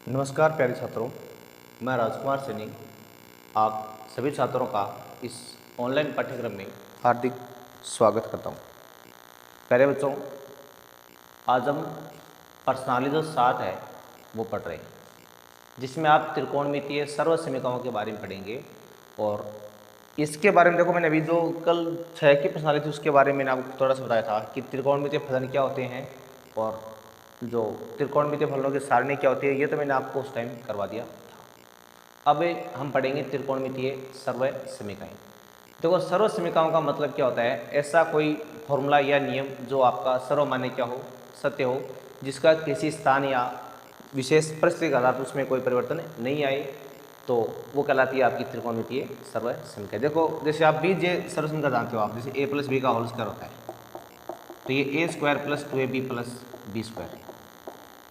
नमस्कार प्यारे छात्रों, मैं राजकुमार सैनी आप सभी छात्रों का इस ऑनलाइन पाठ्यक्रम में हार्दिक स्वागत करता हूँ। प्यारे बच्चों, आज हम प्रश्नावली जो 7 है वो पढ़ रहे हैं, जिसमें आप त्रिकोणमितीय सर्वसमीकरणों के बारे में पढ़ेंगे। और इसके बारे में देखो, मैंने अभी जो कल 6 की प्रश्नावली थी उसके बारे में मैंने आपको थोड़ा सा बताया था कि त्रिकोणमितीय फलन क्या होते हैं और जो त्रिकोणमितीय फलनों की सारणी क्या होती है, ये तो मैंने आपको उस टाइम करवा दिया था। अब हम पढ़ेंगे त्रिकोणमितीय सर्वसमीकरण। देखो, सर्वसमीकरणों का मतलब क्या होता है? ऐसा कोई फॉर्मूला या नियम जो आपका सर्वमान्य क्या हो, सत्य हो, जिसका किसी स्थान या विशेष परिस्थिति के आधार पर उसमें कोई परिवर्तन नहीं आए, तो वो कहलाती है आपकी त्रिकोणमितीय सर्वसमीकरण। देखो, जैसे आप बीजीय सर्वसमीकरण जानते हो आप, जैसे a + b का होल स्क्वायर होता है, तो ये a² + 2ab + b²।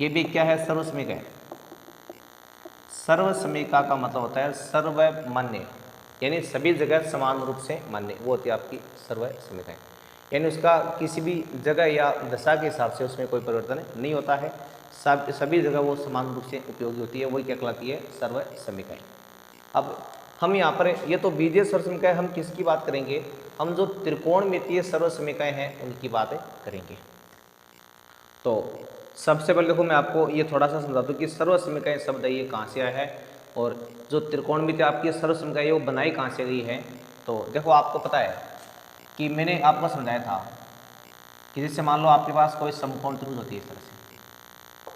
ये भी क्या है? सर्वसमीकरण है। सर्वसमीकरण का मतलब होता है सर्वमान्य, यानी सभी जगह समान रूप से मान्य, वो होती है आपकी सर्वसमीकरण। यानी उसका किसी भी जगह या दशा के हिसाब से उसमें कोई परिवर्तन नहीं होता है, सभी जगह वो समान रूप से उपयोगी होती है, वही क्या कहलाती है? सर्वसमीकरण। अब हम यहाँ पर, ये तो बीजीय सर्वसमीकरण, हम किसकी बात करेंगे? हम जो त्रिकोणमितीय सर्वसमीकरण हैं उनकी बात करेंगे। तो सबसे पहले देखो, मैं आपको ये थोड़ा सा समझा दूँ कि सर्वसमीकरण शब्द ये कहाँ से आया है और जो त्रिकोणमितीय आपकी सर्वसमीकरण है वो बनाई कहाँ से गई है। तो देखो, आपको पता है कि मैंने आपको समझाया था कि जैसे मान लो आपके पास कोई समकोण त्रिभुज होती है इस तरह से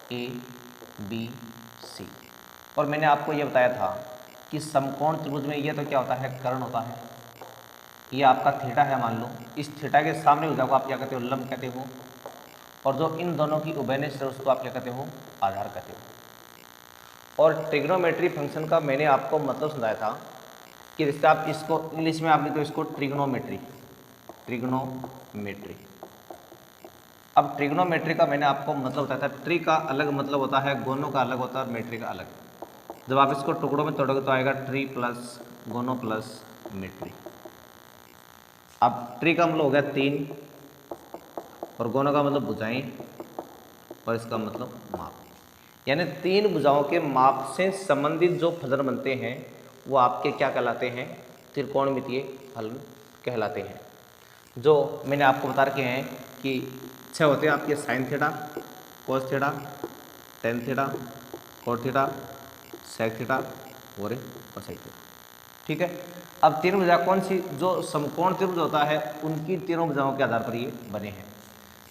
ABC, और मैंने आपको ये बताया था कि समकोण त्रिभुज में ये तो क्या होता है? कर्ण होता है। ये आपका थीटा है, मान लो इस थीटा के सामने भुजा को आप क्या कहते हो? लंब कहते हो। और जो इन दोनों की उभयनिष्ठ है उसको आप क्या कहते हो? आधार कहते हो। और ट्रिग्नोमेट्री फंक्शन का मैंने आपको मतलब समझाया था कि जैसे आप इसको इंग्लिश में आपने तो इसको ट्रिग्नोमेट्री अब ट्रिग्नोमेट्री का मैंने आपको मतलब बताया था। ट्री का अलग मतलब होता है, गोनों का अलग होता है और मेट्री का अलग। जब आप इसको टुकड़ों में तोड़ोगे तो आएगा ट्री प्लस गोनो प्लस मेट्री। अब ट्री का मतलब हो गया 3 और गोनों का मतलब भुजाएं और इसका मतलब माप, यानी 3 भुजाओं के माप से संबंधित जो फलन बनते हैं वो आपके क्या कहलाते हैं? त्रिकोणमितीय फलन कहलाते हैं। जो मैंने आपको बता रखे हैं कि 6 होते हैं आपके: sine theta, cos theta, tan theta, cot theta, sec theta और कोसेक थीटा। ठीक है। अब 3 भुजा कौन सी? जो समकोण त्रिभुज होता है उनकी तीनों भुजाओं के आधार पर ये बने हैं।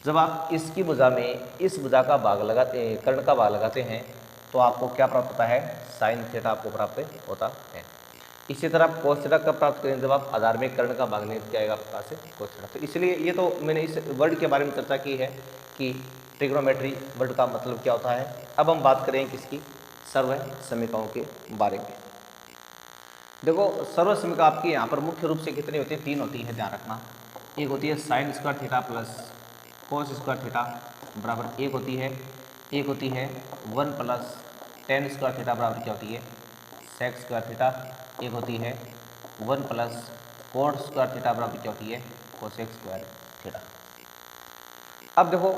जब आप इसकी भुजा में इस भुजा का भाग लगाते हैं, कर्ण का भाग लगाते हैं, तो आपको क्या प्राप्त होता है? साइन थीटा आपको प्राप्त होता है। इसी तरह आप कोस थीटा कब प्राप्त करेंगे? जब आप आधार में कर्ण का भाग नहीं आएगा आपके पास से कोस थीटा। तो इसलिए ये तो मैंने इस वर्ड के बारे में चर्चा की है कि ट्रिग्नोमेट्री वर्ड का मतलब क्या होता है। अब हम बात करें किसकी? सर्वसमीकरणों के बारे में। देखो, सर्वसमीकरण आपकी यहाँ पर मुख्य रूप से कितनी होती है? 3 होती है, ध्यान रखना। एक होती है sign square theta plus cos square theta बराबर एक होती है 1 प्लस टेन स्क्वायर थीटा बराबर क्या होती है? Sec square theta. एक होती है 1 प्लस कोट स्क्वायर थीटा बराबर क्या होती है? Cosec square theta. अब देखो,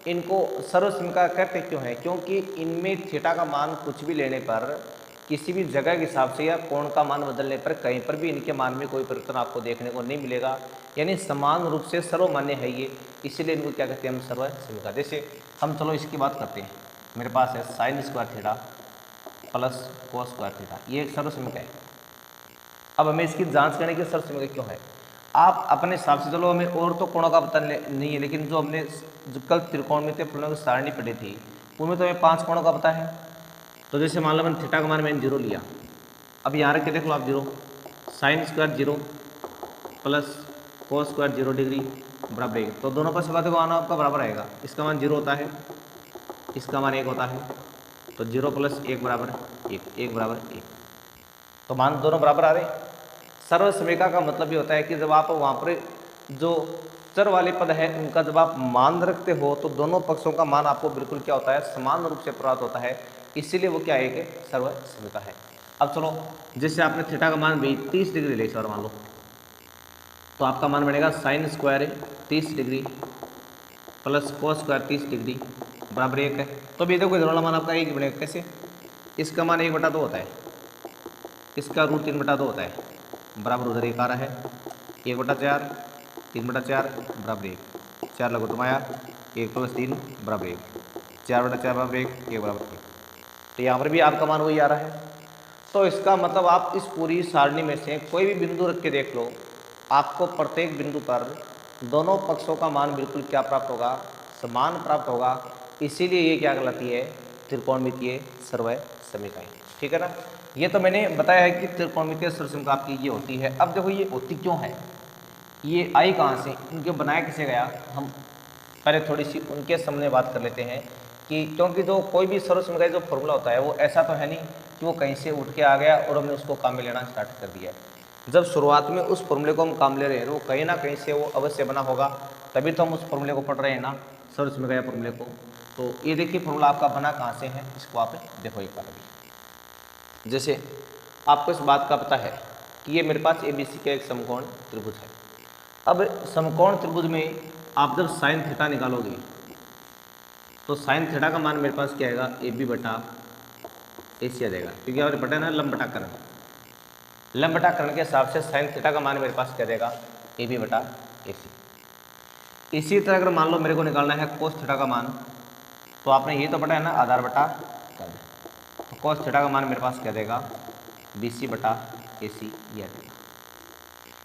इनको सर्वसमीकरण कहते क्यों है? क्योंकि इनमें थीटा का मान कुछ भी लेने पर, किसी भी जगह के हिसाब से या कोण का मान बदलने पर कहीं पर भी इनके मान में कोई परिवर्तन आपको देखने को नहीं मिलेगा, यानी समान रूप से सर्वमान्य है ये। इसीलिए इनको क्या कहते हैं? हम सर्वसमीकरण। जैसे हम चलो इसकी बात करते हैं। मेरे पास है sign square theta plus cos square theta, ये एक सर्वसमीकरण है। अब हमें इसकी जांच करने की सर्वसमीकरण क्यों है? आप अपने हिसाब से, चलो हमें और तो कोणों का पता नहीं है, लेकिन जो हमने जो कल त्रिकोणमितीय फलनों की सारणी पढ़ी थी उनमें तो हमें 5 कोणों का पता है। तो जैसे मान लो मैंने थीटा का मान मैंने 0 लिया, अब यहाँ रख के देख लो आप 0, sine square 0 plus cos square 0 degree बराबर 1, तो दोनों का सका देखो आना आपका बराबर आएगा। इसका मान 0 होता है, इसका मान 1 होता है, तो 0 + 1 बराबर 1, 1 बराबर 1, तो मान दोनों बराबर आ रहे। सर्वसमीकरण का मतलब ये होता है कि जब आप वहाँ पर जो चर वाले पद है उनका जब आप मान रखते हो तो दोनों पक्षों का मान आपको बिल्कुल क्या होता है? समान रूप से प्राप्त होता है, इसीलिए वो क्या है कि सर्वसमीकरण है। अब चलो, जैसे आपने थीटा का मान भी 30 डिग्री ले, सर मान लो, तो आपका मान बनेगा sine square 30 degree plus cos square 30 degree बराबर 1 है। तो अभी देखो इधर वाला मान आपका 1 ही बनेगा। कैसे? इसका मान 1/2 होता है, इसका रूट 3/2 होता है, बराबर उधर 1 आ रहा है, 1/4, 3/4 बराबर 1, 4 लघुत्तम आया, 1 + 3 बराबर 1, 4/4 बराबर 1, 1 बराबर 1। तो यहाँ पर भी आपका मान वही आ रहा है। तो इसका मतलब आप इस पूरी सारणी में से कोई भी बिंदु रख के देख लो, आपको प्रत्येक बिंदु पर दोनों पक्षों का मान बिल्कुल क्या प्राप्त होगा, समान प्राप्त होगा। इसीलिए ये क्या कहलाती है, त्रिकोणमितीय सर्वय समीकरण। ठीक है ना। ये तो मैंने बताया है कि त्रिकोणमितीय सर्वय समीकरण आपकी ये होती है। अब देखो ये होती क्यों है, ये आई कहाँ से, इनके बनाया किसे गया, हम पहले थोड़ी सी उनके सामने बात कर लेते हैं कि क्योंकि जो कोई भी सर्वय समीकरण जो फॉर्मूला होता है वो ऐसा तो है नहीं कि वो कहीं से उठ के आ गया और हमने उसको काम में लेना स्टार्ट कर दिया है। जब शुरुआत में उस फॉर्मूले को हम काम ले रहे हैं तो कहीं ना कहीं से वो अवश्य बना होगा, तभी तो हम उस फॉर्मूले को पढ़ रहे हैं ना, सर्वय समीकरण फॉर्मूले को। तो ये देखिए फॉर्मूला आपका बना कहाँ से है, इसको आप देखो एक बार अभी। जैसे आपको इस बात का पता है कि ये मेरे पास ABC का एक समकोण त्रिभुज है। अब समकोण त्रिभुज में आप जब साइन थीटा निकालोगे तो साइन थीटा का मान मेरे पास क्या आएगा, AB/AC आ जाएगा, क्योंकि और बटा ना लंब बटाकरण, लंब बटाकरण के हिसाब से साइन थीटा का मान मेरे पास क्या देगा, AB/AC। इसी तरह अगर मान लो मेरे को निकालना है कोस थीटा का मान, तो आपने ये तो पढ़ा है ना, आधार बटा कर्ण, तो कोस थीटा का मान मेरे पास क्या देगा, BC/AC ये देगा।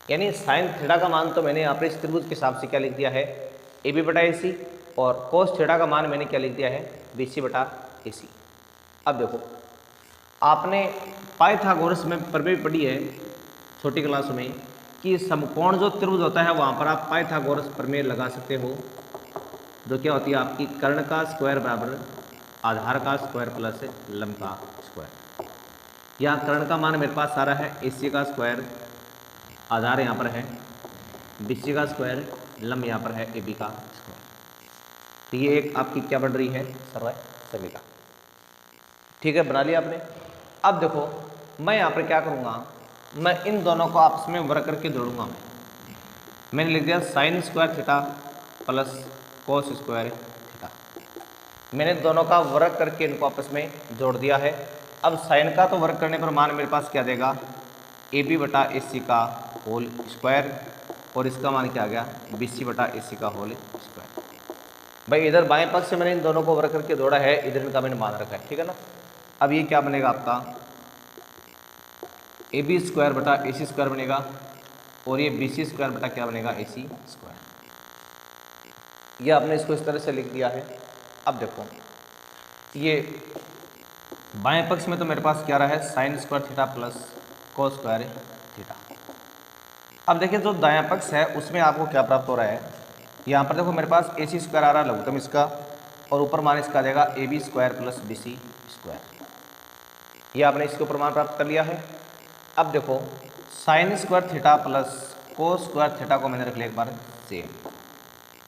यानी साइन थीटा का मान तो मैंने यहाँ पर इस त्रिभुज के हिसाब से क्या लिख दिया है, AB/AC, और कोस थीटा का मान मैंने क्या लिख दिया है, BC/AC। अब देखो आपने पाइथागोरस में प्रमेय पढ़ी है छोटी क्लास में कि समकोण जो त्रिभुज होता है वहाँ पर आप पाइथागोरस प्रमेय लगा सकते हो, जो क्या होती है आपकी कर्ण का स्क्वायर बराबर आधार का स्क्वायर प्लस लंब का स्क्वायर। यहाँ कर्ण का मान मेरे पास आ रहा है AC का स्क्वायर, आधार यहाँ पर है BC का स्क्वायर, लंब यहाँ पर है AB का स्क्वायर। तो ये एक आपकी क्या बन रही है, सर्वय समीकरण। ठीक है, बना लिया आपने। अब देखो मैं यहाँ पर क्या करूँगा, मैं इन दोनों को आपस में वर्ग करके जोड़ूंगा। मैंने लिख दिया sign square theta plus cos square theta, मैंने दोनों का वर्ग करके इनको आपस में जोड़ दिया है। अब साइन का तो वर्ग करने पर मान मेरे पास क्या देगा, AB/AC का होल स्क्वायर, और इसका मान क्या आ गया, BC/AC का होल स्क्वायर। भाई इधर बाएं पक्ष से मैंने इन दोनों को वर्ग करके जोड़ा है, इधर इनका मैंने मान रखा है। ठीक है ना। अब ये क्या बनेगा आपका, AB²/AC² बनेगा, और ये BC² बटा क्या बनेगा, AC²। ये आपने इसको इस तरह से लिख दिया है। अब देखो ये बाएं पक्ष में तो मेरे पास क्या रहा है, sign square theta plus cos square theta. अब देखिए जो दायां पक्ष है उसमें आपको क्या प्राप्त हो रहा है, यहाँ पर देखो मेरे पास AC² आ रहा है लघुत्तम इसका, और ऊपर मान इसका आ जाएगा AB² प्लस BC²। ये आपने इसके ऊपर मान प्राप्त कर लिया है। अब देखो sign square theta plus cos square theta को मैंने रख लिया एक बार सेम।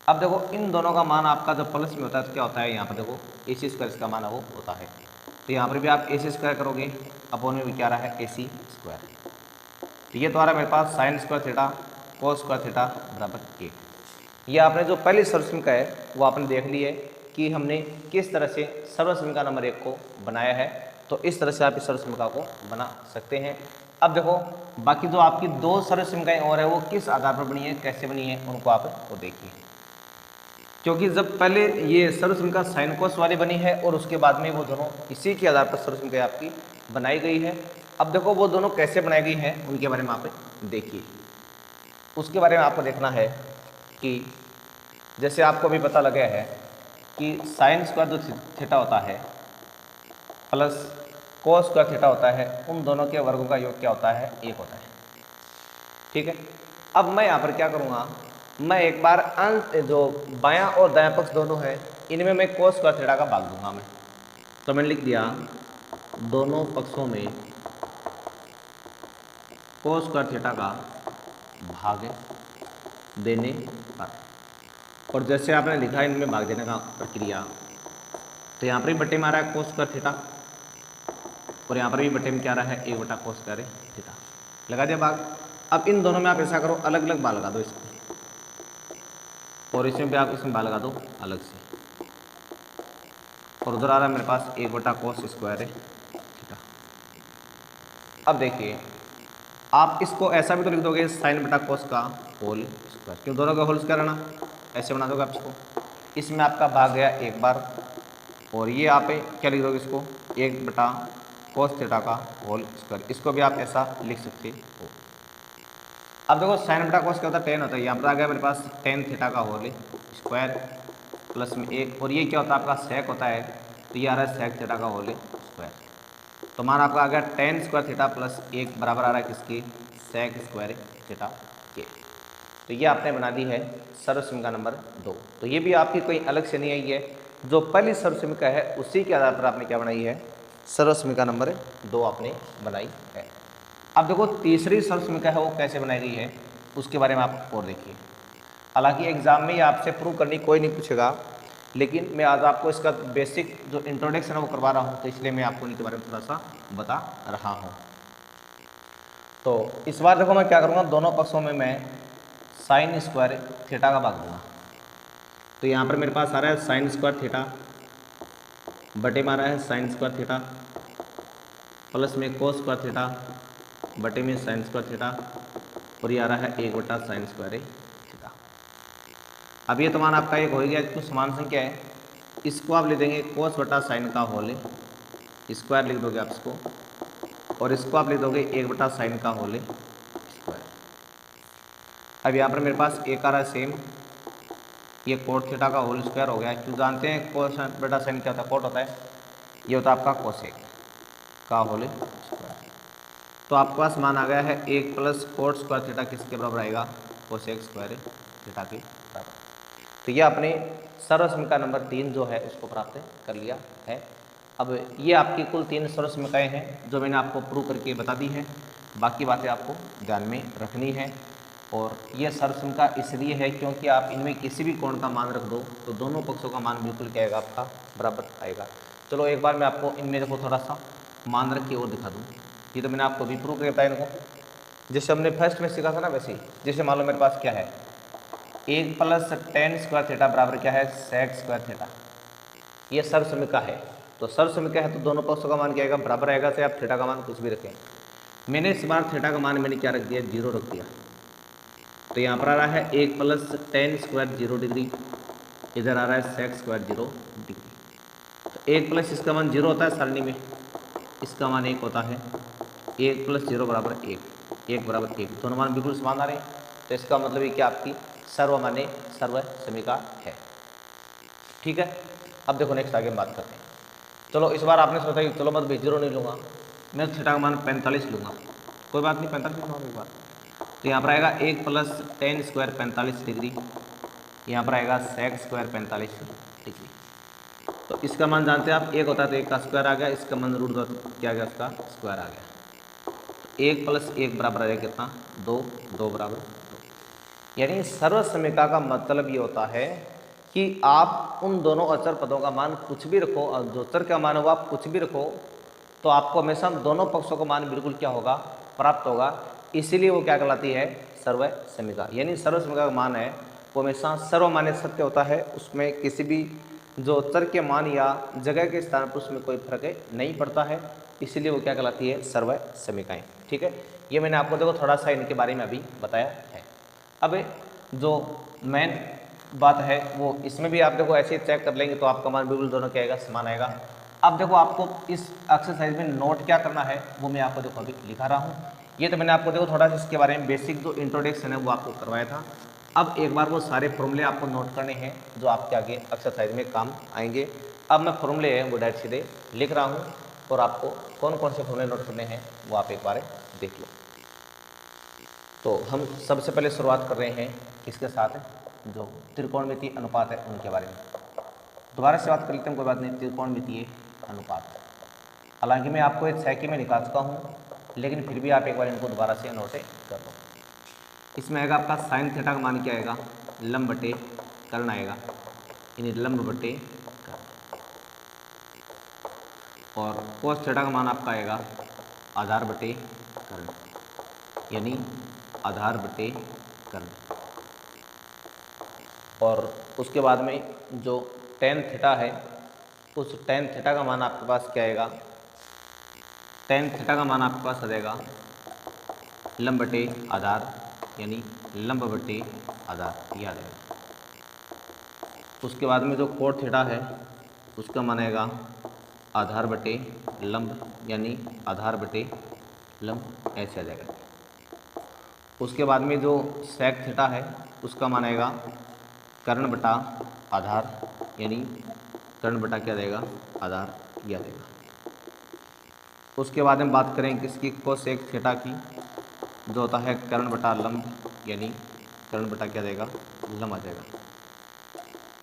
अब देखो इन दोनों का मान आपका जब प्लस में होता है तो क्या होता है, यहाँ पर देखो AC² इसका मान वो होता है, तो यहाँ पर भी आप AC² करोगे, अपोन में भी क्या रहा है, AC²। तो ये तुम्हारा मेरे पास sine square theta cos square theta बराबर 1। ये आपने जो पहली सर्वय समीकरण है वो आपने देख ली है कि हमने किस तरह से सर्वय समीकरण नंबर 1 को बनाया है। तो इस तरह से आप इस सर्वय समीकरण को बना सकते हैं। अब देखो बाकी जो आपकी दो सर्वय समीकरण और है वो किस आधार पर बनी है, कैसे बनी है, उनको आप वो देखिए। क्योंकि जब पहले ये सर्वय समीकरण साइन कोस वाली बनी है और उसके बाद में वो दोनों इसी के आधार पर सर्वय समीकरण आपकी बनाई गई है। अब देखो वो दोनों कैसे बनाई गई हैं उनके बारे में आप देखिए। उसके बारे में आपको देखना है कि जैसे आपको अभी पता लगा है कि साइन स्क्वायर जो थीटा होता है प्लस कोस स्क्वायर थीटा होता है, उन दोनों के वर्गों का योग क्या होता है, 1 होता है। ठीक है। अब मैं यहाँ पर क्या करूँगा, मैं एक बार अंत जो बायां और दायां पक्ष दोनों है इनमें मैं कोस स्क्वायर थीटा का भाग दूंगा मैं। तो मैंने लिख दिया दोनों पक्षों में कोस स्क्वायर थीटा का भाग देने पर, और जैसे आपने लिखा है इनमें भाग देने का प्रक्रिया, तो यहाँ पर भी बट्टे में आ रहा है कोस स्क्वायर थीटा, और यहाँ पर भी बट्टे में क्या आ रहा है, 1/कोस स्क्वायर थीटा। लगा दिया भाग। अब इन दोनों में आप ऐसा करो, अलग अलग भाग लगा दो इसको, और इसमें भी आप इसमें भाग लगा दो अलग से, और उधर आ रहा है मेरे पास 1/कोस स्क्वायर अब देखिए, आप इसको ऐसा भी तो लिख दोगे साइन बटा कोस का होल स्क्वायर, क्यों दोनों का होल स्क्वायर है ना, ऐसे बना दोगे आप इसको। इसमें आपका भाग गया एक बार, और ये आप क्या लिख दोगे इसको, एक बटा कोस थीटा का होल स्क्वायर, इसको भी आप ऐसा लिख सकते हो। अब देखो साइन बटा कोस क्या होता है, टेन होता है, यहाँ पर आ गया मेरे पास टेन थीटा का होल स्क्वायर प्लस में एक, और ये क्या होता है आपका सेक होता है, तो ये आ रहा है सेक थीटा का होल स्क्वायर। तो मान आपका आ गया टेन स्क्वायर थीटा प्लस एक बराबर आ रहा है किसकी, सेक स्क्वायर थीटा के। तो ये आपने बना दी है सर्वसमीकरण नंबर 2। तो ये भी आपकी कोई अलग से नहीं आई है, जो पहली सर्वसमीकरण है उसी के आधार पर आपने क्या बनाई है, सर्वसमीकरण नंबर 2 आपने बनाई है। अब देखो तीसरी सर्वसमीकरण है वो कैसे बनाई गई है, उसके बारे में आप और देखिए। हालांकि एग्जाम में ये आपसे प्रूव करनी कोई नहीं पूछेगा, लेकिन मैं आज आपको इसका बेसिक जो इंट्रोडक्शन है वो करवा रहा हूँ, तो इसलिए मैं आपको इनके बारे में थोड़ा सा बता रहा हूँ। तो इस बार देखो मैं क्या करूँगा, दोनों पक्षों में मैं साइन स्क्वायर थीटा का भाग दूंगा। तो यहाँ पर मेरे पास आ रहा है साइन स्क्वायर थीटा बटे में आ रहा है साइन स्क्वायर थीटा प्लस में कोस स्क्वायर थीटा बटे में साइन स्क्वायर थीटा, और ये आ रहा है एक बटा साइन स्क्वायर थीटा। अब ये तो मान आपका एक हो गया, कुछ समान संख्या है, इसको आप ले देंगे कोस बटा साइन का होल स्क्वायर लिख दोगे आप इसको, और इसको आप लिख दोगे एक बटा साइन का होल स्क्वायर। अब यहाँ पर मेरे पास एक आ रहा है सेम, ये कोट थीटा का होल स्क्वायर हो गया, क्यों जानते हैं कोस बटा साइन क्या होता है, कोट होता है, ये होता है आपका कोसेक का होल स्क्वायर। तो आपके पास मान आ गया है एक प्लस कोट स्क्वायर थीटा किसके बराबर आएगा, कोसेक स्क्वायर थीटा के बराबर। तो ये आपने सर्वसमीकरण नंबर 3 जो है उसको प्राप्त कर लिया है। अब ये आपकी कुल 3 सर्वसमीकरण हैं जो मैंने आपको प्रूव करके बता दी है, बाकी बातें आपको ध्यान में रखनी है। और ये सर्वसमीकरण इसलिए है क्योंकि आप इनमें किसी भी कोण का मान रख दो तो दोनों पक्षों का मान बिल्कुल क्या आएगा, आपका बराबर आएगा। चलो एक बार मैं आपको इनमें देखो थोड़ा सा मान रख के और दिखा दूँ। ये तो मैंने आपको भी प्रूव करके बताया इनको, जैसे हमने फर्स्ट में सीखा था ना, वैसे ही जैसे मान लो मेरे पास क्या है, एक प्लस टेन स्क्वायर थीटा बराबर क्या है, सेक स्क्वायर थीटा। ये सर्वसमीकरण है, तो सर्वसमीकरण है तो दोनों पक्षों का मान क्या आएगा, बराबर आएगा, चाहे आप थीटा का मान कुछ भी रखें। मैंने इस बार थीटा का मान मैंने क्या रख दिया, 0 रख दिया। तो यहाँ पर आ रहा है एक प्लस टेन स्क्वायर 0 डिग्री, इधर आ रहा है सेक स्क्वायर 0 डिग्री। तो एक प्लस इसका मान 0 होता है सारणी में, इसका मान 1 होता है, 1 प्लस 0 बराबर 1, 1 बराबर 1, दोनों मान बिल्कुल समान आ रहे हैं। तो इसका मतलब ये क्या आपकी सर्वमान्य सर्वसमीकरण है। ठीक है, अब देखो नेक्स्ट आगे हम बात करते हैं। चलो इस बार आपने सोचा कि चलो मैं 0 नहीं लूँगा, मैं थीटा का मान 45 लूँगा, कोई बात नहीं 45 लूँगा एक बार। तो यहाँ पर आएगा एक प्लस टेन स्क्वायर 45 डिग्री, यहाँ पर आएगा सेक स्क्वायर 45 डिग्री। तो इसका मान जानते हैं आप, एक होता है तो एक का स्क्वायर आ गया, इसका मान रूट क्या आ गया, उसका स्क्वायर आ गया। तो एक प्लस एक बराबर आ गया कितना, 2, 2 बराबर 2। यानी सर्वसमीकरण का मतलब ये होता है कि आप उन दोनों अचर पदों का मान कुछ भी रखो, और जो अचर का मान होगा आप कुछ भी रखो, तो आपको हमेशा दोनों पक्षों का मान बिल्कुल क्या होगा, प्राप्त होगा। इसीलिए वो क्या कहलाती है, सर्वसमीकरण। यानी सर्वसमीकरण का मान है वो हमेशा सर्वमान्य सत्य होता है, उसमें किसी भी जो चर के मान या जगह के स्थान पर उसमें कोई फर्क नहीं पड़ता है, इसीलिए वो क्या कहलाती है, सर्वसमीकरण। ठीक है, ये मैंने आपको देखो थोड़ा सा इनके बारे में अभी बताया है। अब जो मेन बात है वो इसमें भी आप देखो ऐसे चेक कर लेंगे तो आपका मान बिल्कुल दोनों क्या आएगा, समान आएगा। अब देखो आपको इस एक्सरसाइज में नोट क्या करना है वो मैं आपको देखो अभी लिखा रहा हूँ। ये तो मैंने आपको देखो थोड़ा सा इसके बारे में बेसिक जो इंट्रोडक्शन है वो आपको करवाया था। अब एक बार वो सारे फॉर्मूले आपको नोट करने हैं जो आपके आगे एक्सरसाइज में काम आएंगे। अब मैं फॉर्मूले हैं वो डायरेक्ट सीधे लिख रहा हूँ, और आपको कौन कौन से फॉर्मूले नोट करने हैं वो आप एक बार देख लो। तो हम सबसे पहले शुरुआत कर रहे हैं किसके साथ, जो त्रिकोणमितीय अनुपात है उनके बारे में। दोबारा से बात कर लेते हैं, कोई बात नहीं, त्रिकोणमितीय अनुपात। हालांकि मैं आपको एक छह में निकाल चुका हूँ, लेकिन फिर भी आप एक बार इनको दोबारा से नोट कर लो। इसमें आएगा आपका साइन थीटा का मान क्या आएगा, लंब बटे कर्ण आएगा, यानी लंब बटे कर्ण। और कोस थीटा का मान आपका आएगा आधार बटे कर्ण, यानी आधार बटे कर्ण। और उसके बाद में जो टेन थीटा है, उस टेन थीटा का मान आपके पास क्या आएगा, टेन थीटा का मान आपके पास आ जाएगा लंब बटे आधार, यानी लंब बटे आधार, ये आ जाएगा। उसके बाद में जो कोट थीटा है उसका मान आएगा आधार बटे लंब, यानी आधार बटे लंब, ऐसे आ जाएगा। उसके बाद में जो सेक थीटा है उसका मान आएगा कर्ण बटा आधार, यानी कर्ण बटा क्या देगा आधार, यह देगा। उसके बाद हम बात करें किसकी, कोसेक थीटा की, जो होता है कर्ण बटा लंब, यानी कर्ण बटा क्या देगा लंब आ जाएगा।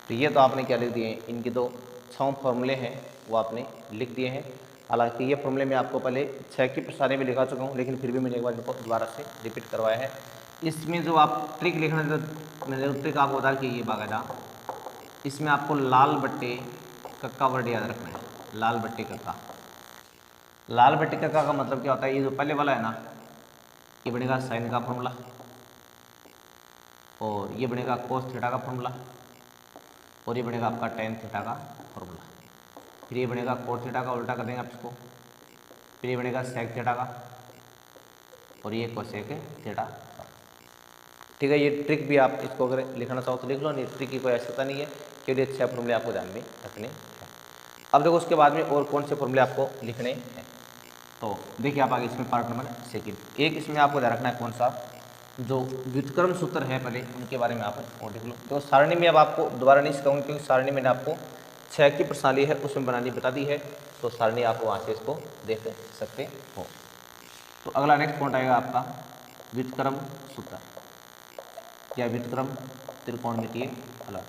तो ये तो आपने क्या लिख दिए हैं, इनके दो 6 फॉर्मूले हैं वो आपने लिख दिए हैं। हालांकि ये फॉर्मूले मैं आपको पहले 6 की प्रसारी में लिखा चुका हूँ, लेकिन फिर भी मैंने एक बार इनको दोबारा से रिपीट करवाया है। इसमें जो आप ट्रिक लिखना, मैंने ट्रिक आपको बता कि ये बाकायदा इसमें आपको लाल बट्टे कक्का वर्ड याद रखना है, लाल बट्टे कक्का। लाल बट्टे कक्का का मतलब क्या होता है, ये जो पहले वाला है ना, ये बनेगा साइन का फॉर्मूला, और ये बनेगा कोस थीटा का फॉर्मूला, और ये बनेगा आपका टेन थीटा का फॉर्मूला। फिर ये बनेगा कोट थीटा का, उल्टा कर देंगे आप इसको। फिर ये बनेगा सेक थीटा का, और ये कोसेक थीटा का। ठीक है, ये ट्रिक भी आप इसको अगर लिखना चाहो तो लिख लो, नहीं ट्रिक की कोई आवश्यकता नहीं है, क्योंकि 6 फॉर्मूले आपको ध्यान में रखने हैं। अब देखो उसके बाद में और कौन से फॉर्मूले आपको लिखने हैं। तो देखिए आप आगे इसमें पार्ट नंबर सेकेंड, एक इसमें आपको ध्यान रखना है कौन सा, जो व्युत्क्रम सूत्र है पहले उनके बारे में आप और देख लो। तो सारणी में अब आपको दोबारा नहीं सिखाऊंगी, क्योंकि सारणी मैंने आपको 6 की प्रणाली है उसमें बनानी बता दी है, तो सारणी आप वहाँ से इसको देख सकते हो। तो अगला नेक्स्ट पॉइंट आएगा आपका व्युत्क्रम सूत्र या व्युत्क्रम त्रिकोणमितीय फलन,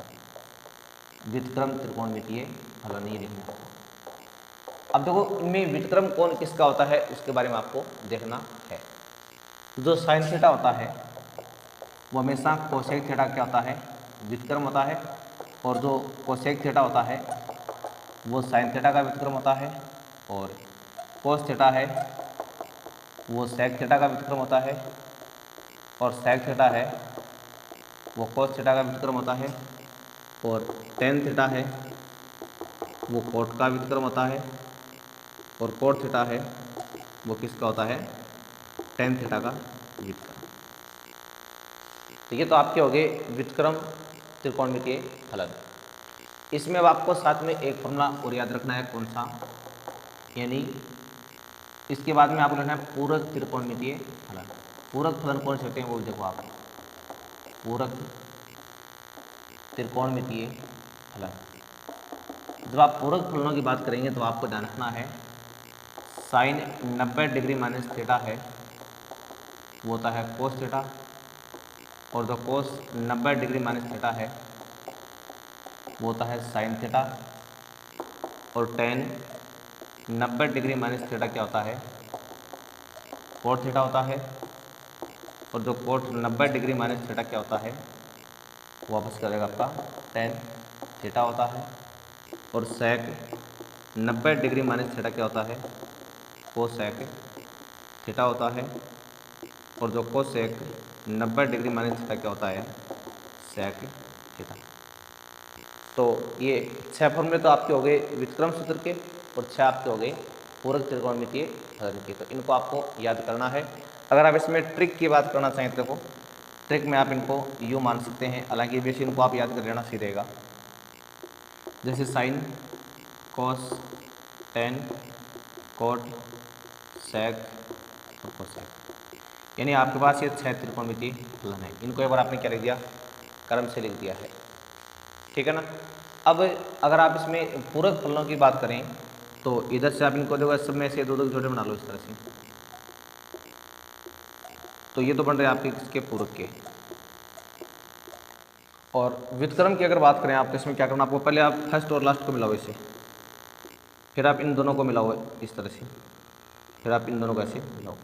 व्युत्क्रम त्रिकोणमितीय फलन ये लिखना है। अब देखो इनमें व्युत्क्रम कोण किसका होता है उसके बारे में आपको देखना है। जो साइन थीटा होता है वो हमेशा कोसेक थीटा क्या होता है व्युत्क्रम होता है, और जो कोसेक थीटा होता है वो साइन थीटा का व्युत्क्रम होता है, और कोस थीटा है वो सेक थीटा का व्युत्क्रम होता है, और सेक थीटा है वो कोस थीटा का व्युत्क्रम होता है, और टेन थीटा है वो कोट का व्युत्क्रम होता है, और कोट थीटा है वो किसका होता है टेन थीटा का व्युत्क्रम। तो ये तो आपके हो गए व्युत्क्रम त्रिकोणमितीय फलन। इसमें अब आपको साथ में एक फॉर्मूला और याद रखना है, कौन सा, यानी इसके बाद में आपको लिखना है पूरक त्रिकोणमितीय फलन। पूरक फलन कौन से होते हैं वो देखो आप, पूरक त्रिकोणमितीय फलन। जब आप पूरक फलनों की बात करेंगे तो आपको ध्यान रखना है साइन 90 डिग्री माइनस थीटा है वो होता है कोस थीटा, और जो कोस 90 डिग्री माइनस थीटा है वो होता है साइन थीटा, और टेन 90 डिग्री माइनस थीटा क्या होता है कोट थीटा होता है, और जो कोट 90 डिग्री माइनस थीटा क्या होता है वापस करेगा आपका टेन थीटा होता है, और सेक 90 डिग्री माइनस थीटा क्या होता है कोसेक थीटा होता है, और जो कोसेक 90 डिग्री माइनस थीटा क्या होता है सेक थीटा। तो ये 6 फॉर्मूले तो आपके हो गए व्युत्क्रम सूत्र के, और 6 आपके हो गए पूरक त्रिकोणमितीय फलन के। तो इनको आपको याद करना है। अगर आप इसमें ट्रिक की बात करना चाहें तो देखो ट्रिक में आप इनको यूँ मान सकते हैं, हालांकि बेशक इनको आप याद कर लेना सही रहेगा। जैसे साइन, कॉस, टेन, कोट, सेक और कोसेक, यानी आपके पास ये 6 त्रिकोणमितीय फलन है। इनको एक बार आपने क्या लिख दिया क्रम से लिख दिया है, ठीक है ना। अब अगर आप इसमें पूरक फलनों की बात करें तो इधर से आप इनको देखो सब में से दो दो छोटे बना लो इस तरह से, तो ये तो बन रहे हैं आपके इसके पूरक के। और व्युत्क्रम की अगर बात करें आप तो इसमें क्या करना आपको, पहले आप फर्स्ट और लास्ट को मिलाओ इसे, फिर आप इन दोनों को मिलाओ इस तरह से, फिर आप इन दोनों को ऐसे मिलाओ,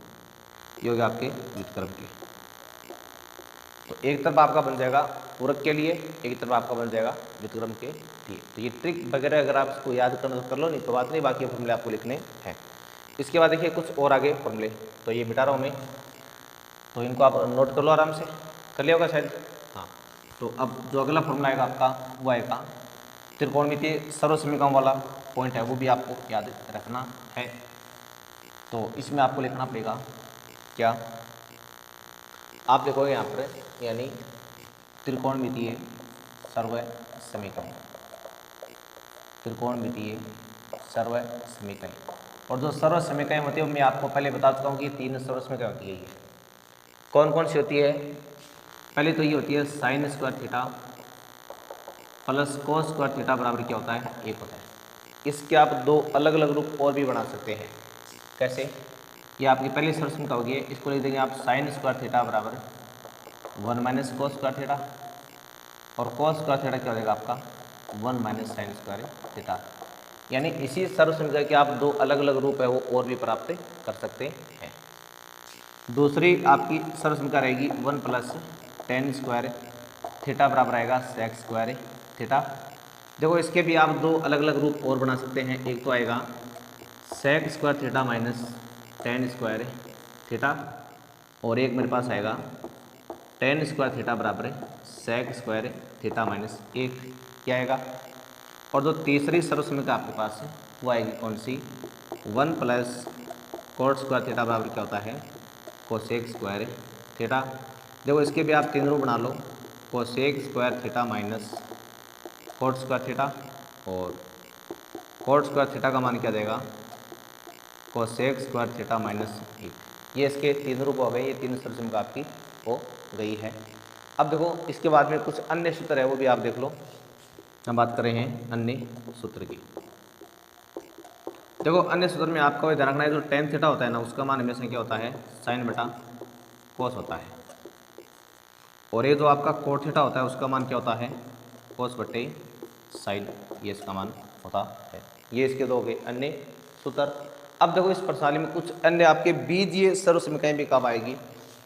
ये हो गया आपके व्युत्क्रम के। तो एक तरफ आपका बन जाएगा पूरक के लिए, एक तरफ आपका बन जाएगा व्युत्क्रम के लिए। तो ये ट्रिक वगैरह अगर आप इसको याद करना तो कर लो, नहीं तो बात नहीं, बाकी फॉर्मूले आपको लिखने हैं। इसके बाद देखिए कुछ और आगे फॉर्मूले, तो ये मिटा रहा हूँ मैं, तो इनको आप नोट कर लो आराम से, कर लिया होगा शायद। हाँ, तो अब जो अगला फॉर्मूला आएगा आपका वो आएगा त्रिकोणमितीय सर्वसमीकरण वाला पॉइंट है, वो भी आपको याद रखना है। तो इसमें आपको लिखना पड़ेगा क्या, आप लिखोगे यहाँ पर यानी त्रिकोणमितीय सर्वय समीकरण, त्रिकोणमितीय सर्वय समीकरण। और जो सर्व समीकरण होती है मैं आपको पहले बता चुका हूँ कि 3 सर्व समीकरण होती है। ये कौन कौन सी होती है? पहले तो ये होती है sign square theta plus cos square theta बराबर क्या होता है? 1 होता है। इसके आप 2 अलग अलग रूप और भी बना सकते हैं। कैसे? ये आपकी पहली सर्व समीकरण होगी, इसको लिख देंगे आप साइन स्क्वायर थीटा बराबर 1 माइनस कोस स्क्वायर थीटा, और कोस स्क्वायर थीटा क्या हो जाएगा आपका 1 माइनस साइन स्क्वायर थीटा। यानी इसी सर्व समीकरण के आप 2 अलग अलग रूप है वो और भी प्राप्त कर सकते हैं। दूसरी आपकी सर्व समीकरण रहेगी 1 प्लस टेन स्क्वायर थीटा बराबर आएगा सेक स्क्वायर थीटा। देखो इसके भी आप 2 अलग अलग रूप और बना सकते हैं। एक तो आएगा sec square theta minus tan square theta, और एक मेरे पास आएगा टेन स्क्वायर थीटा बराबर सेक स्क्वायर थीटा माइनस 1, क्या आएगा। और जो तीसरी सर्व समीकरण आपके पास है वो आएगी कौन सी, 1 प्लस कोट स्क्वायर थीटा बराबर क्या होता है कोसेक स्क्वायर थीटा। देखो इसके भी आप 3 रूप बना लो, cosec square theta minus cot square theta, और कोट स्क्वायर थीटा का मान क्या देगा कोसेक स्क्वायर थीटा माइनस 1। ये इसके 3 रूप हो गए, ये 3 सर्व समीकरण आपकी हो गई है। अब देखो इसके बाद में कुछ अन्य सूत्र है वो भी आप देख लो। हम बात कर रहे हैं अन्य सूत्र की। देखो अन्य सूत्र में आपको ध्यान रखना है, जो टेन थीटा होता है ना उसका मान हमेशा क्या होता है साइन बटा कोस होता है, और ये जो आपका कोट थीटा होता है उसका मान क्या होता है कोस बटे साइन, ये इसका मान होता है। ये इसके 2 हो गए अन्य सूत्र। अब देखो इस प्रणाली में कुछ अन्य आपके बीजीय सर्व समीकरण भी कब आएगी,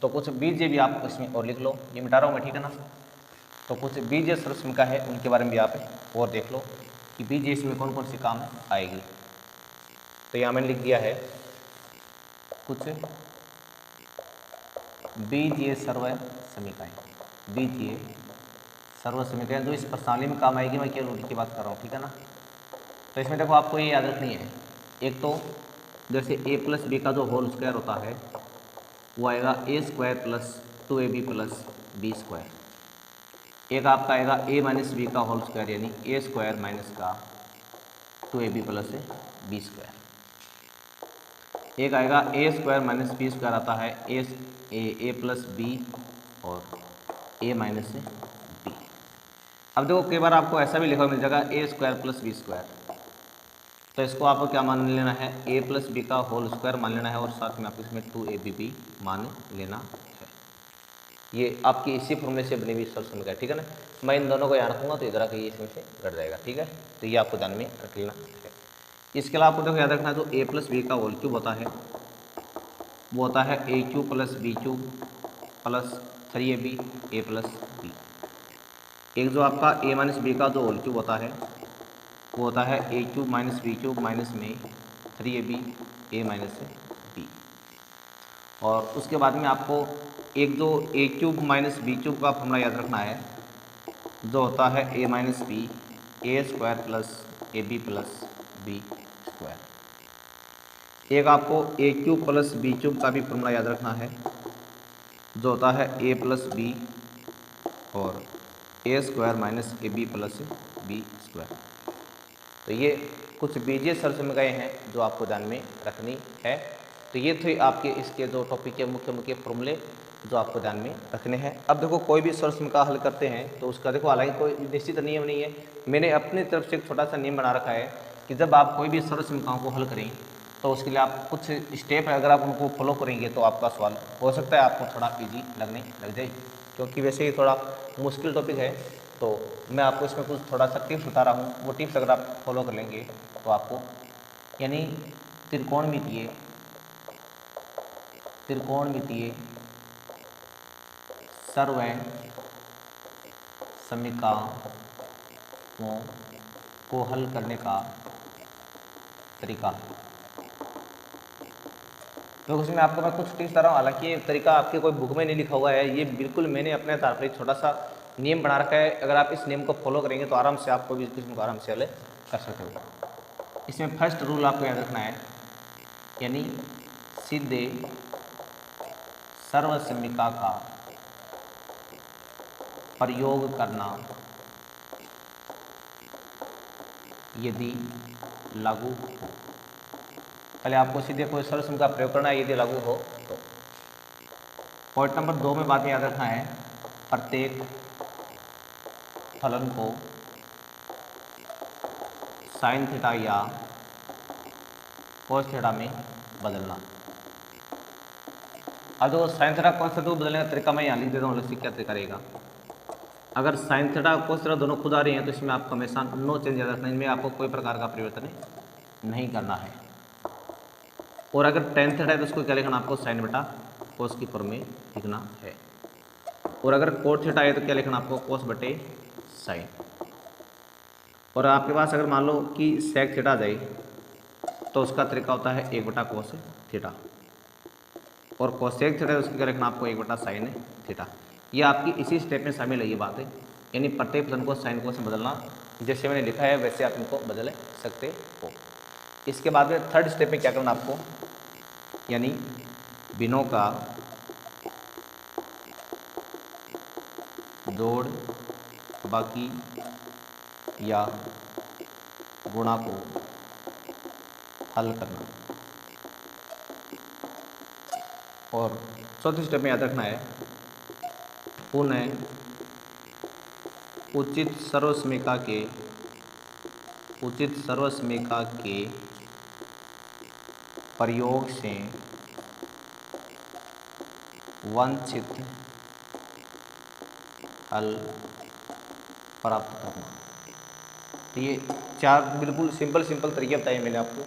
तो कुछ बीजीय भी आप इसमें और लिख लो, ये मिटा रहा हूँ मैं, ठीक है ना। तो कुछ बीजीय सर्व समीकरण है उनके बारे में भी आप और देख लो कि बीजीय इसमें कौन कौन सी काम आएगी। तो यहाँ मैंने लिख दिया है कुछ बीजीय सर्व समीकरण, बीजीय सर्व समीकरण जो इस प्रणाली में काम आएगी, मैं केवल उनकी बात कर रहा हूँ, ठीक है ना। तो इसमें देखो आपको ये याद रखनी है, एक तो जैसे a प्लस बी का जो होल स्क्वायर होता है वो आएगा ए square plus 2ab plus b square. एक आपका आएगा a माइनस बी का होल स्क्वायर यानी ए स्क्वायर माइनस का 2ab प्लस बी स्क्वायर। एक आएगा ए स्क्वायर माइनस बी स्क्वायर आता है ए प्लस बी और ए माइनस बी। अब देखो कई बार आपको ऐसा भी लिखा हुआ मिल जाएगा ए स्क्वायर प्लस बी स्क्वायर, तो इसको आपको क्या मान लेना है ए प्लस बी का होल स्क्वायर मान लेना है, और साथ में आपको इसमें 2ab भी मान लेना है। ये आपकी इसी फॉर्मूले से बनी हुई सर्व समीकरण, ठीक है ना। मैं इन दोनों को याद रखूँगा तो इधर कहीं इसमें से घट जाएगा, ठीक है। तो ये आपको ध्यान में रख लेना है। इसके अलावा आपको देखो याद रखना है जो ए प्लस बी का होल क्यूब होता है वो होता है a cube plus b cube plus 3ab a plus b. एक जो आपका ए माइनस बी का जो होल क्यूब होता है वो होता है a cube minus b cube minus में 3ab ए माइनस बी। और उसके बाद में आपको एक जो a cube minus b cube का फॉर्मूला याद रखना है जो होता है a minus b a square plus a b plus b square. एक आपको a cube plus b cube का भी फॉर्मूला याद रखना है जो होता है ए प्लस बी और a square minus a b plus b square. तो ये कुछ बीजीय सर्व समीकरण हैं जो आपको ध्यान में रखनी है। तो ये थे आपके इसके जो टॉपिक के मुख्य मुख्य फॉर्मूले जो आपको ध्यान में रखने हैं। अब देखो कोई भी सर्व समीकरण हल करते हैं तो उसका देखो हालांकि कोई निश्चित नियम नहीं है, मैंने अपनी तरफ से एक छोटा सा नियम बना रखा है कि जब आप कोई भी सर्व समीकरण को हल करें तो उसके लिए आप कुछ स्टेप है अगर आप उनको फॉलो करेंगे तो आपका सवाल हो सकता है आपको थोड़ा ईजी लगने लग जाए, क्योंकि वैसे ही थोड़ा मुश्किल टॉपिक है। तो मैं आपको इसमें कुछ थोड़ा सा टिप्स बता रहा हूँ, वो टिप्स अगर आप फॉलो कर लेंगे तो आपको यानी त्रिकोणमितीय सर्व समीकरणों को हल करने का तरीका। तो उसमें आपको मैं कुछ टिप्स दे रहा हूँ, हालांकि ये तरीका आपके कोई बुक में नहीं लिखा हुआ है, ये बिल्कुल मैंने अपने आधार पर एक छोटा सा नियम बना रखा है। अगर आप इस नियम को फॉलो करेंगे तो आराम से आपको भी इस किस्म को आराम से हल कर सकते हो। इसमें फर्स्ट रूल आपको याद रखना है, यानी सीधे सर्वसम्मिका का प्रयोग करना यदि लागू हो। पहले आपको सीधे कोई सर्वसम्मिका का प्रयोग करना है यदि लागू हो तो। पॉइंट नंबर 2 में बात याद रखना है, प्रत्येक फलन को साइन थीटा या कोस थीटा में बदलना। अब देखो साइन थीटा कोस थीटा को बदलने का तरीका मैं यहाँ लिख देता हूँ, अलग से क्या तरीका रहेगा। अगर साइन थीटा कोस थीटा दोनों खुद आ रहे हैं तो इसमें आपको हमेशा नो चेंज याद रखना है, इनमें आपको कोई प्रकार का परिवर्तन नहीं करना है। और अगर टेन थीटा है तो उसको क्या लिखना, आपको साइन बटा कोस की फॉर्म में लिखना है। और अगर कोट थीटा है तो क्या लिखना, आपको कोस बटे साइन। और आपके पास अगर मान लो कि सेक थीटा आ जाए तो उसका तरीका होता है 1 बटा कोस थीटा, और कोसेक थीटा उसकी क्या लिखना, आपको 1 बटा साइन थीटा। ये आपकी इसी स्टेप में शामिल है ये बात है, यानी प्रत्येक फलन को साइन कोस में बदलना। जैसे मैंने लिखा है वैसे आप इनको बदल सकते हो। इसके बाद में थर्ड स्टेप में क्या करना आपको, यानी बिनों का जोड़ बाकी या गुणा को हल करना। और चौथे स्टेप में याद रखना है, पुनः उचित सर्वसम्मिका के प्रयोग से वांछित हल प्राप्त करना। तो ये 4 बिल्कुल सिंपल तरीके बताए मैंने आपको,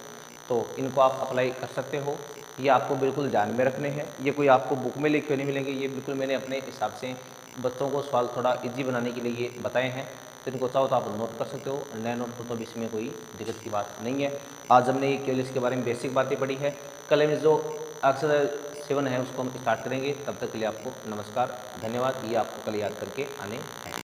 तो इनको आप अप्लाई कर सकते हो। ये आपको बिल्कुल ध्यान में रखने हैं, ये कोई आपको बुक में लिखे नहीं मिलेंगे, ये बिल्कुल मैंने अपने हिसाब से बच्चों को सवाल थोड़ा इजी बनाने के लिए ये बताए हैं। तो इनको चाहो तो आप नोट कर सकते हो, नया नोट को, तो इसमें कोई दिक्कत की बात नहीं है। आज हमने केवल इसके बारे में बेसिक बातें पढ़ी है। कल में जो एक्सरसाइज 7 है उसको हम स्टार्ट करेंगे। तब तक के लिए आपको नमस्कार, धन्यवाद। ये आपको कल याद करके आने हैं।